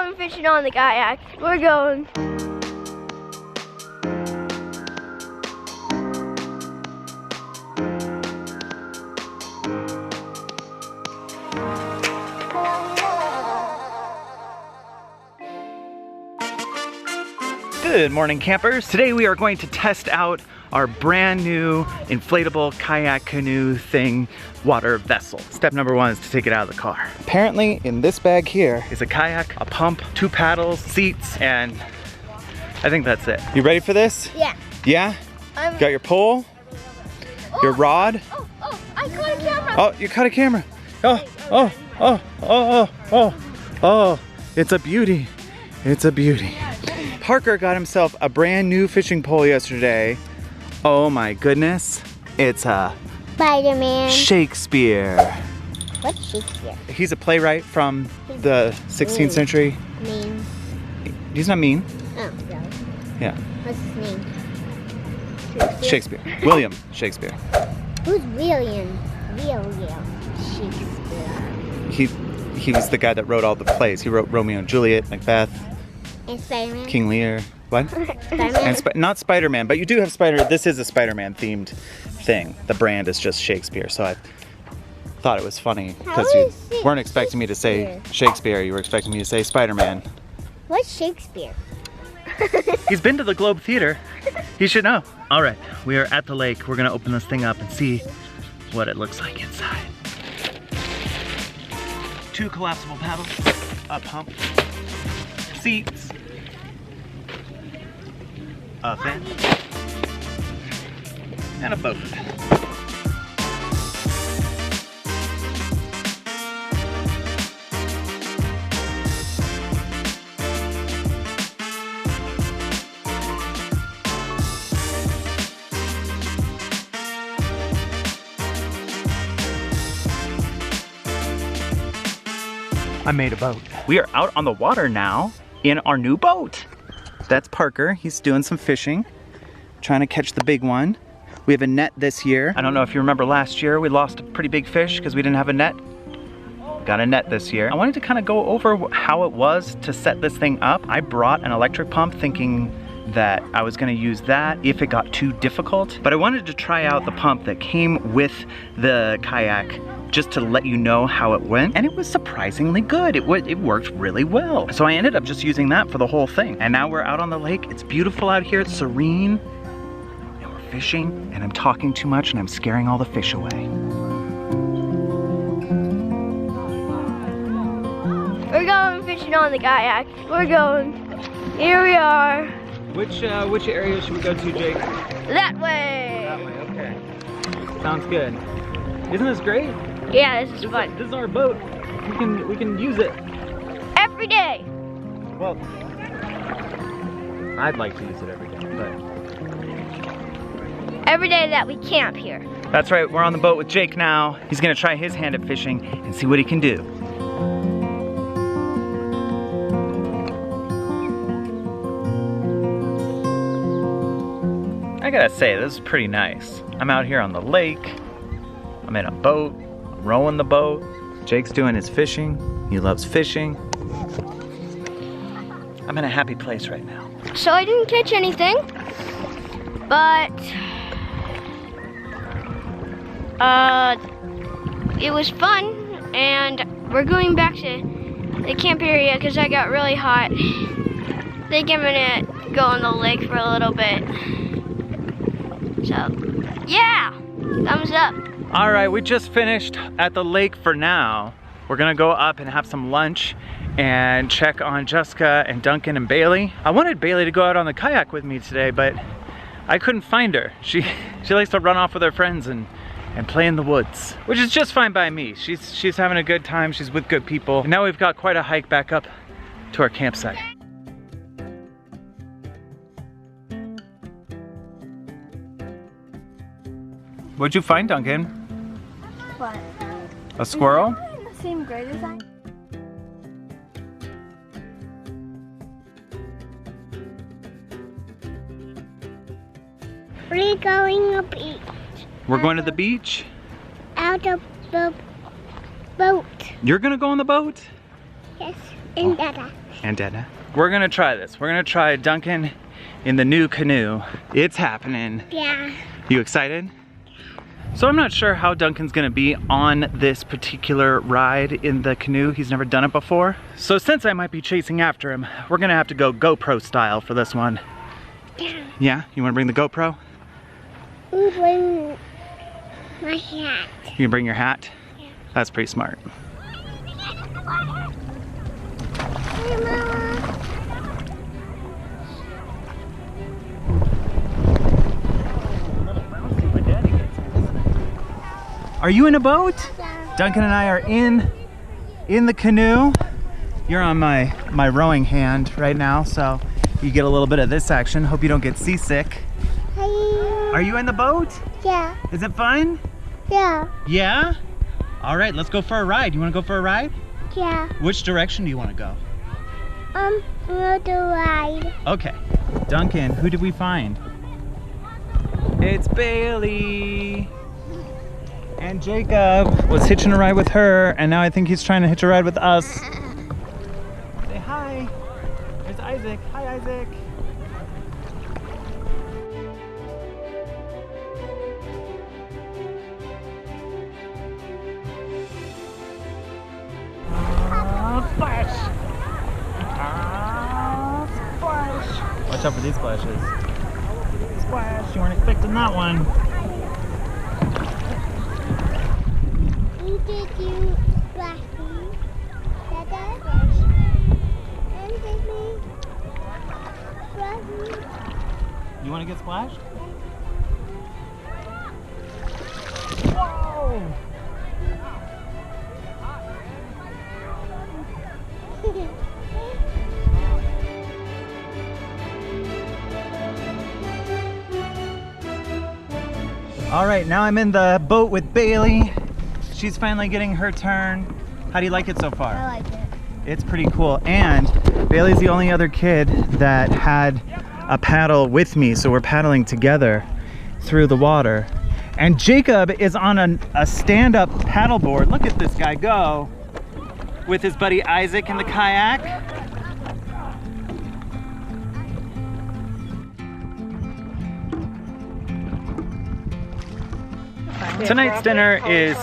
going fishing on the kayak. We're going. Good morning, campers. Today we are going to test out our brand new inflatable kayak canoe thing water vessel. Step number one is to take it out of the car. Apparently in this bag here is a kayak, a pump, 2 paddles, seats, and I think that's it. You ready for this? Yeah. Yeah? Got your pole, your rod. Oh, I caught a camera. Oh, you caught a camera. Oh, it's a beauty. It's a beauty. Parker got himself a brand new fishing pole yesterday. Oh my goodness. It's a Spider-Man. Shakespeare. What's Shakespeare? He's a playwright from the 16th century. Mean. He's not mean. Oh, really? Yeah. What's his name? Shakespeare. William Shakespeare. Who's William? William Shakespeare. He's the guy that wrote all the plays. He wrote Romeo and Juliet, Macbeth, And Spider-Man? King Lear. What? Spider-Man? And not Spider-Man, but you do have this is a Spider-Man themed thing. The brand is just Shakespeare, so I thought it was funny because you weren't expecting me to say Shakespeare, you were expecting me to say Spider-Man. What's Shakespeare? He's been to the Globe Theater. He should know. All right, we are at the lake. We're gonna open this thing up and see what it looks like inside. 2 collapsible paddles, a pump, seats, a fin, and a boat. I made a boat. We are out on the water now in our new boat. That's Parker. He's doing some fishing, trying to catch the big one. We have a net this year. I don't know if you remember last year, we lost a pretty big fish because we didn't have a net. Got a net this year. I wanted to kind of go over how it was to set this thing up. I brought an electric pump thinking that I was gonna use that if it got too difficult, but I wanted to try out the pump that came with the kayak just to let you know how it went, and it was surprisingly good. It worked really well. So I ended up just using that for the whole thing. And now we're out on the lake. It's beautiful out here, it's serene, and we're fishing, and I'm talking too much and I'm scaring all the fish away. We're going fishing on the kayak. We're going. Here we are. Which area should we go to, Jake? That way. That way, okay. Sounds good. Isn't this great? Yeah, this is fun. This is our boat. We can use it. Every day. Well, I'd like to use it every day, but. Every day that we camp here. That's right, we're on the boat with Jake now. He's gonna try his hand at fishing and see what he can do. I gotta say, this is pretty nice. I'm out here on the lake. I'm in a boat, I'm rowing the boat. Jake's doing his fishing. He loves fishing. I'm in a happy place right now. So I didn't catch anything, but it was fun, and we're going back to the camp area because I got really hot. Think I'm gonna go on the lake for a little bit. So, yeah, thumbs up. All right, we just finished at the lake for now. We're gonna go up and have some lunch and check on Jessica and Duncan and Bailey. I wanted Bailey to go out on the kayak with me today, but I couldn't find her. She likes to run off with her friends and play in the woods, which is just fine by me. She's having a good time, she's with good people. And now we've got quite a hike back up to our campsite. What'd you find, Duncan? What? A squirrel? The same grade as I. We're going to the beach. We're going to the beach? Out of the boat. You're gonna go on the boat? Yes, and Dada. And Dada. We're gonna try this. We're gonna try Duncan in the new canoe. It's happening. Yeah. You excited? So I'm not sure how Duncan's gonna be on this particular ride in the canoe. He's never done it before. So since I might be chasing after him, we're gonna have to go GoPro style for this one. Yeah. Yeah? You wanna bring the GoPro? I'm bring my hat. You can bring your hat? Yeah. That's pretty smart. Hey, Mama. Are you in a boat? Yeah. Duncan and I are in the canoe. You're on my rowing hand right now, so you get a little bit of this action. Hope you don't get seasick. Hi. Are you in the boat? Yeah. Is it fun? Yeah. Yeah? All right, let's go for a ride. You want to go for a ride? Yeah. Which direction do you want to go? We'll do ride. Okay. Duncan, who did we find? It's Bailey. And Jacob was hitching a ride with her, and now I think he's trying to hitch a ride with us. Say hi. There's Isaac. Hi, Isaac. Splash! Splash! Watch out for these splashes. Splash! You weren't expecting that one. Did you splash me? Dada? And did me splash me? You want to get splashed? Whoa! All right, now I'm in the boat with Bailey. She's finally getting her turn. How do you like it so far? I like it. It's pretty cool. And Bailey's the only other kid that had a paddle with me, so we're paddling together through the water. And Jacob is on a stand-up paddleboard. Look at this guy go with his buddy Isaac in the kayak. Tonight's dinner is,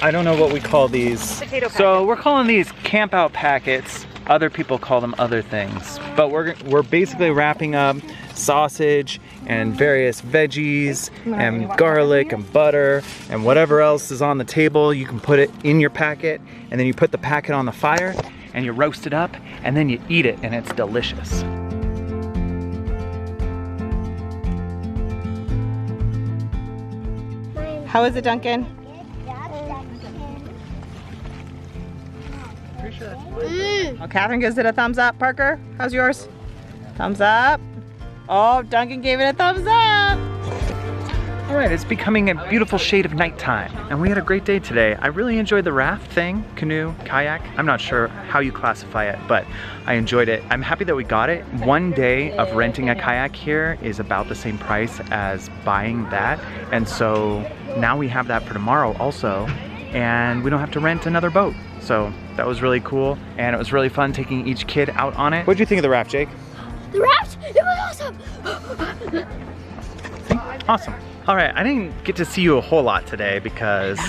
I don't know what we call these. Potato packets. So we're calling these camp out packets. Other people call them other things. But we're basically wrapping up sausage and various veggies and garlic and butter and whatever else is on the table. You can put it in your packet, and then you put the packet on the fire and you roast it up, and then you eat it, and it's delicious. How is it, Duncan? Oh, Catherine gives it a thumbs up. Parker, how's yours? Thumbs up. Oh, Duncan gave it a thumbs up. All right, it's becoming a beautiful shade of nighttime, and we had a great day today. I really enjoyed the raft thing, canoe, kayak. I'm not sure how you classify it, but I enjoyed it. I'm happy that we got it. One day of renting a kayak here is about the same price as buying that, and so now we have that for tomorrow also, and we don't have to rent another boat. So that was really cool, and it was really fun taking each kid out on it. What did you think of the raft, Jake? The raft? It was awesome! Awesome. All right, I didn't get to see you a whole lot today because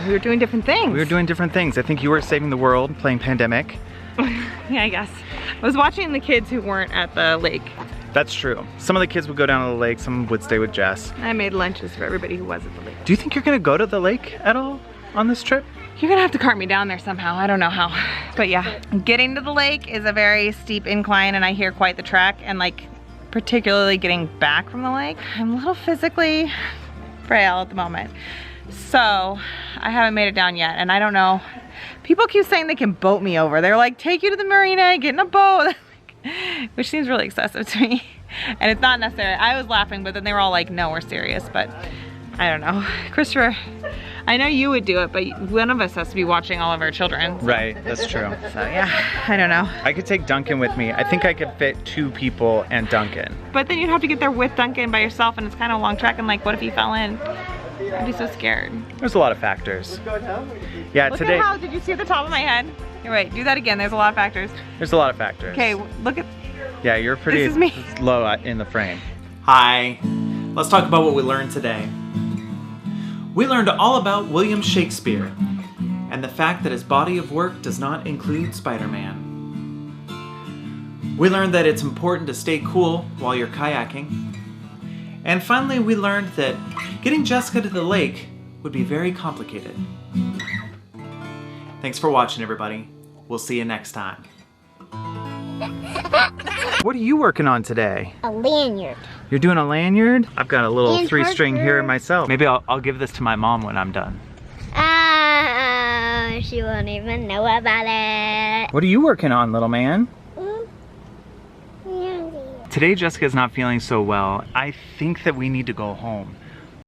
We were doing different things. we were doing different things. I think you were saving the world, playing Pandemic. Yeah, I guess. I was watching the kids who weren't at the lake. That's true. Some of the kids would go down to the lake, some would stay with Jess. I made lunches for everybody who was at the lake. Do you think you're gonna go to the lake at all on this trip? You're gonna have to cart me down there somehow. I don't know how. But yeah, getting to the lake is a very steep incline, and I hear quite the trek, and like particularly getting back from the lake, I'm a little physically frail at the moment. So I haven't made it down yet, and I don't know. People keep saying they can boat me over. They're like, take you to the marina, get in a boat, which seems really excessive to me. And it's not necessary. I was laughing, but then they were all like, no, we're serious. But I don't know. Christopher, I know you would do it, but one of us has to be watching all of our children. So. Right, that's true. So yeah, I don't know. I could take Duncan with me. I think I could fit 2 people and Duncan. But then you'd have to get there with Duncan by yourself, and it's kind of a long trek, and like, what if he fell in? I'd be so scared. There's a lot of factors. Yeah, Look today. at how, did you see the top of my head? You're right, do that again. There's a lot of factors. There's a lot of factors. Okay, look at, Yeah, you're pretty This is me. low in the frame. Hi. Let's talk about what we learned today. We learned all about William Shakespeare and the fact that his body of work does not include Spider-Man. We learned that it's important to stay cool while you're kayaking. And finally, we learned that getting Jessica to the lake would be very complicated. Thanks for watching, everybody. We'll see you next time. What are you working on today? A lanyard. You're doing a lanyard? I've got a little And 3-string Parker. here myself. Maybe I'll give this to my mom when I'm done. She won't even know about it. What are you working on, little man? Yeah. Today Jessica's not feeling so well. I think that we need to go home.